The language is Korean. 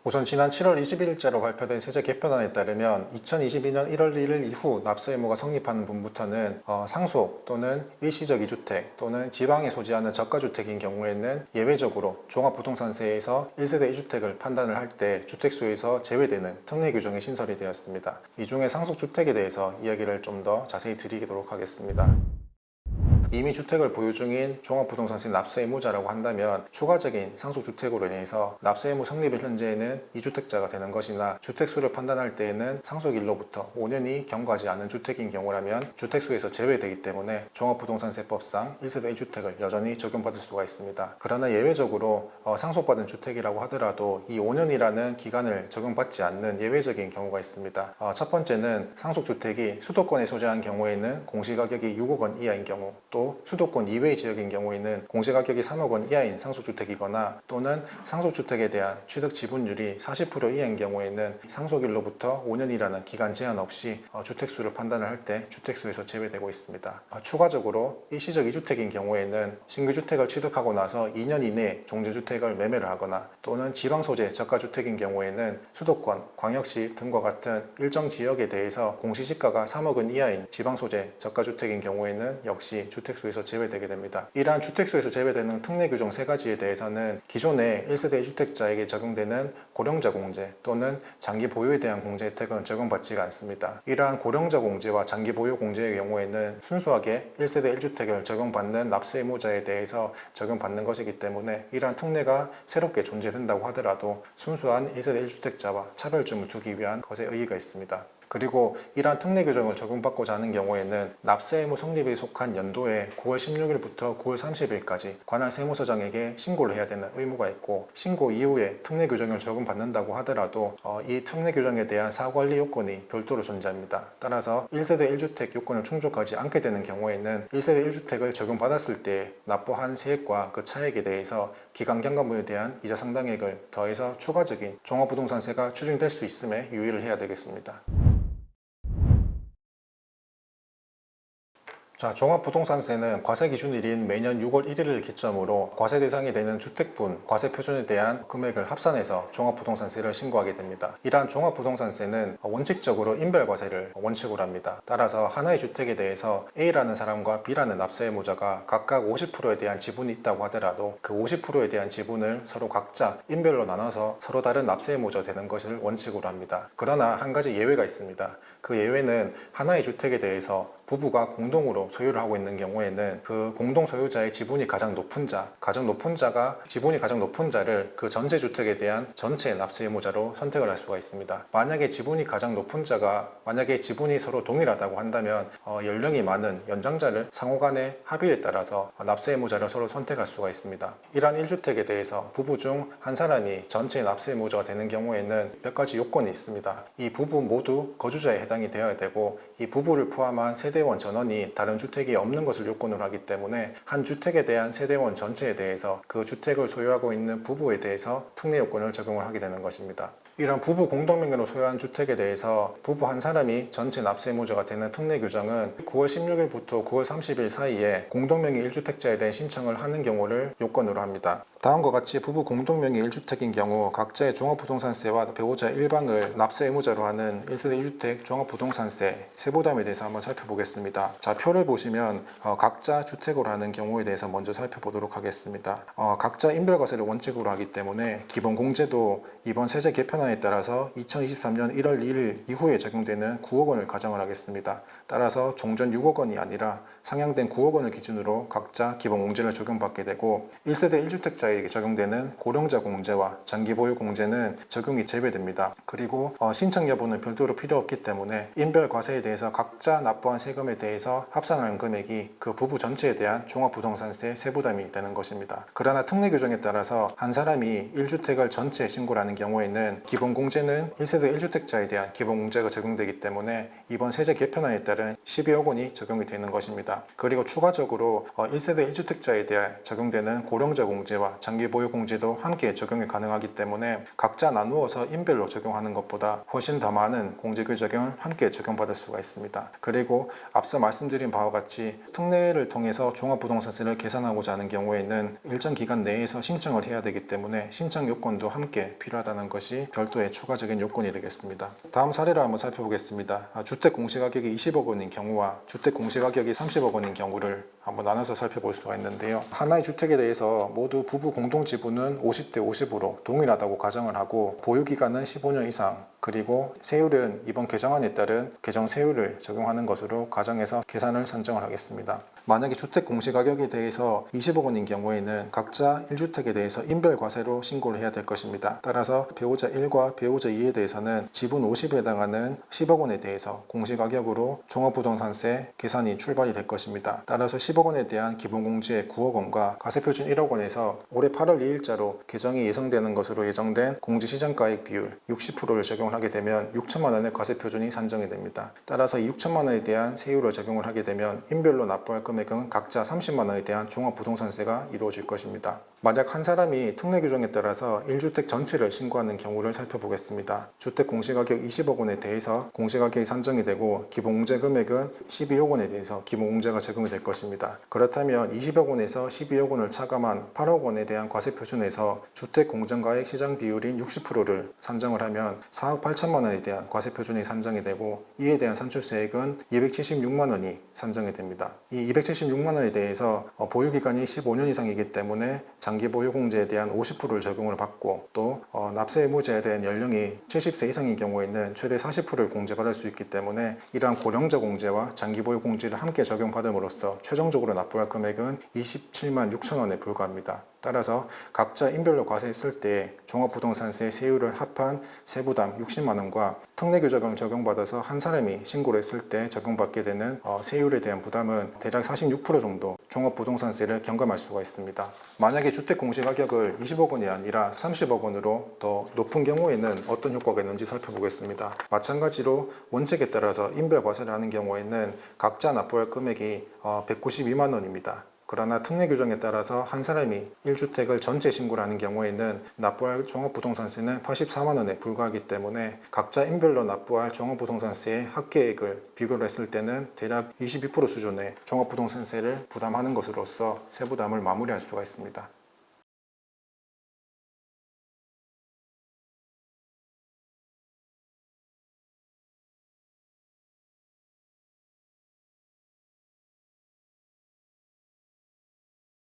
우선 지난 7월 20일자로 발표된 세제 개편안에 따르면 2022년 1월 1일 이후 납세 의무가 성립하는 분부터는 상속 또는 일시적 2주택 또는 지방에 소지하는 저가주택인 경우에는 예외적으로 종합부동산세에서 1세대 1주택을 판단을 할 때 주택수에서 제외되는 특례 규정이 신설이 되었습니다. 이 중에 상속주택에 대해서 이야기를 좀 더 자세히 드리도록 하겠습니다. 이미 주택을 보유 중인 종합부동산세 납세 의무자라고 한다면 추가적인 상속주택으로 인해서 납세 의무 성립일 현재에는 2주택자가 되는 것이나 주택수를 판단할 때에는 상속일로부터 5년이 경과하지 않은 주택인 경우라면 주택수에서 제외되기 때문에 종합부동산세법상 1세대 1주택을 여전히 적용받을 수가 있습니다. 그러나 예외적으로 상속받은 주택이라고 하더라도 이 5년이라는 기간을 적용받지 않는 예외적인 경우가 있습니다. 첫 번째는 상속주택이 수도권에 소재한 경우에는 공시가격이 6억 원 이하인 경우, 또 수도권 이외의 지역인 경우에는 공시가격이 3억 원 이하인 상속주택이거나 또는 상속주택에 대한 취득 지분율이 40% 이하인 경우에는 상속일로부터 5년이라는 기간 제한 없이 주택수를 판단을 할 때 주택수에서 제외되고 있습니다. 추가적으로 일시적 2주택인 경우에는 신규 주택을 취득하고 나서 2년 이내에 종전주택을 매매를 하거나 또는 지방 소재 저가주택인 경우에는 수도권, 광역시 등과 같은 일정 지역에 대해서 공시지가가 3억 원 이하인 지방 소재 저가주택인 경우에는 역시 주택수에서 제외되게 됩니다. 이러한 주택수에서 제외되는 특례 규정 3가지에 대해서는 기존의 1세대 1주택자에게 적용되는 고령자 공제 또는 장기 보유에 대한 공제 혜택은 적용받지가 않습니다. 이러한 고령자 공제와 장기 보유 공제의 경우에는 순수하게 1세대 1주택을 적용받는 납세 의무자에 대해서 적용받는 것이기 때문에 이러한 특례가 새롭게 존재된다고 하더라도 순수한 1세대 1주택자와 차별점을 두기 위한 것에 의의가 있습니다. 그리고 이러한 특례 규정을 적용받고자 하는 경우에는 납세 의무 성립에 속한 연도에 9월 16일부터 9월 30일까지 관할 세무서장에게 신고를 해야 되는 의무가 있고, 신고 이후에 특례 규정을 적용받는다고 하더라도 이 특례 규정에 대한 사관리 요건이 별도로 존재합니다. 따라서 1세대 1주택 요건을 충족하지 않게 되는 경우에는 1세대 1주택을 적용받았을 때 납부한 세액과 그 차액에 대해서 기간경과분에 대한 이자 상당액을 더해서 추가적인 종합부동산세가 추징될 수 있음에 유의를 해야 되겠습니다. 자, 종합부동산세는 과세기준일인 매년 6월 1일을 기점으로 과세 대상이 되는 주택분, 과세표준에 대한 금액을 합산해서 종합부동산세를 신고하게 됩니다. 이러한 종합부동산세는 원칙적으로 인별과세를 원칙으로 합니다. 따라서 하나의 주택에 대해서 A라는 사람과 B라는 납세 의무자가 각각 50%에 대한 지분이 있다고 하더라도 그 50%에 대한 지분을 서로 각자 인별로 나눠서 서로 다른 납세 의무자 되는 것을 원칙으로 합니다. 그러나 한 가지 예외가 있습니다. 그 예외는 하나의 주택에 대해서 부부가 공동으로 소유를 하고 있는 경우에는 그 공동 소유자의 지분이 가장 높은 자, 지분이 가장 높은 자를 그 전체 주택에 대한 전체 납세 의무자로 선택을 할 수가 있습니다. 만약에 지분이 가장 높은 자가 지분이 서로 동일하다고 한다면 연령이 많은 연장자를 상호간의 합의에 따라서 납세 의무자를 서로 선택할 수가 있습니다. 이러한 1주택에 대해서 부부 중 한 사람이 전체 납세 의무자가 되는 경우에는 몇 가지 요건이 있습니다. 이 부부 모두 거주자에 해당이 되어야 되고, 이 부부를 포함한 세대원 전원이 다른 주택이 없는 것을 요건으로 하기 때문에 한 주택에 대한 세대원 전체에 대해서 그 주택을 소유하고 있는 부부에 대해서 특례 요건을 적용을 하게 되는 것입니다. 이런 부부 공동명의로 소유한 주택에 대해서 부부 한 사람이 전체 납세 의무자가 되는 특례 규정은 9월 16일부터 9월 30일 사이에 공동명의 1주택자에 대한 신청을 하는 경우를 요건으로 합니다. 다음과 같이 부부 공동명의 1주택인 경우 각자의 종합부동산세와 배우자 일방을 납세 의무자로 하는 1세대 1주택 종합부동산세 세부담에 대해서 한번 살펴보겠습니다. 자, 표를 보시면 각자 주택으로 하는 경우에 대해서 먼저 살펴보도록 하겠습니다. 각자 인별과세를 원칙으로 하기 때문에 기본공제도 이번 세제 개편안에 따라서 2023년 1월 1일 이후에 적용되는 9억 원을 가정을 하겠습니다. 따라서 종전 6억 원이 아니라 상향된 9억 원을 기준으로 각자 기본공제를 적용받게 되고, 1세대 1주택자에게 적용되는 고령자 공제와 장기보유 공제는 적용이 제외됩니다. 그리고 신청 여부는 별도로 필요 없기 때문에 인별과세에 대해서 각자 납부한 세금에 대해서 합산하는 금액이 그 부부 전체에 대한 종합부동산세 세부담이 되는 것입니다. 그러나 특례 규정에 따라서 한 사람이 1주택을 전체 신고를 하는 경우에는 기본공제는 1세대 1주택자에 대한 기본공제가 적용되기 때문에 이번 세제 개편안에 따른 12억 원이 적용이 되는 것입니다. 그리고 추가적으로 1세대 1주택자에 대해 적용되는 고령자 공제와 장기 보유 공제도 함께 적용이 가능하기 때문에 각자 나누어서 인별로 적용하는 것보다 훨씬 더 많은 공제규 적용을 함께 적용받을 수가 있습니다. 그리고 앞서 말씀드린 바와 같이 특례를 통해서 종합부동산세를 계산하고자 하는 경우에는 일정 기간 내에서 신청을 해야 되기 때문에 신청 요건도 함께 필요하다는 것이 별도의 추가적인 요건이 되겠습니다. 다음 사례를 한번 살펴보겠습니다. 주택 공시가격이 20억 원인 경우와 주택 공시가격이 30억 원인 경우를 한번 나눠서 살펴볼 수가 있는데요. 하나의 주택에 대해서 모두 부부 공동지분은 50대 50으로 동일하다고 가정을 하고 보유기간은 15년 이상, 그리고 세율은 이번 개정안에 따른 개정 세율을 적용하는 것으로 가정해서 계산을 산정을 하겠습니다. 만약에 주택 공시가격에 대해서 20억 원인 경우에는 각자 1주택에 대해서 인별과세로 신고를 해야 될 것입니다. 따라서 배우자 1과 배우자 2에 대해서는 지분 50에 해당하는 10억 원에 대해서 공시가격으로 종합부동산세 계산이 출발이 될 것입니다. 따라서 10억 원에 대한 기본공제 9억 원과 과세표준 1억 원에서 올해 8월 2일자로 개정이 예정되는 것으로 예정된 공시시장가액 비율 60%를 적용을 하게 되면 6천만 원의 과세표준이 산정이 됩니다. 따라서 이 6천만 원에 대한 세율을 적용을 하게 되면 인별로 납부할 금액은 각자 30만 원에 대한 종합부동산세가 이루어질 것입니다. 만약 한 사람이 특례 규정에 따라서 1주택 전체를 신고하는 경우를 살펴보겠습니다. 주택 공시가격 20억 원에 대해서 공시가격이 산정이 되고 기본공제 금액은 12억 원에 대해서 기본공제가 적용이 될 것입니다. 그렇다면 20억 원에서 12억 원을 차감한 8억 원에 대한 과세표준에서 주택 공정가액 시장 비율인 60%를 산정을 하면 4억 8천만 원에 대한 과세표준이 산정이 되고 이에 대한 산출세액은 276만 원이 산정이 됩니다. 이 276만 원에 대해서 보유기간이 15년 이상이기 때문에 장기보유공제에 대한 50%를 적용을 받고 또 납세 의무자에 대한 연령이 70세 이상인 경우에는 최대 40%를 공제받을 수 있기 때문에 이러한 고령자 공제와 장기보유공제를 함께 적용받음으로써 최종적으로 납부할 금액은 27만 6천 원에 불과합니다. 따라서 각자 인별로 과세했을 때 종합부동산세 세율을 합한 세부담 60만 원과 특례규정을 적용받아서 한 사람이 신고를 했을 때 적용받게 되는 세율에 대한 부담은 대략 46% 정도 종합부동산세를 경감할 수가 있습니다. 만약에 주택 공시가격을 20억 원이 아니라 30억 원으로 더 높은 경우에는 어떤 효과가 있는지 살펴보겠습니다. 마찬가지로 원칙에 따라서 인별과세를 하는 경우에는 각자 납부할 금액이 192만 원입니다. 그러나 특례 규정에 따라서 한 사람이 1주택을 전체 신고를 하는 경우에는 납부할 종합부동산세는 84만 원에 불과하기 때문에 각자 인별로 납부할 종합부동산세의 합계액을 비교를 했을 때는 대략 22% 수준의 종합부동산세를 부담하는 것으로서 세부담을 마무리할 수가 있습니다.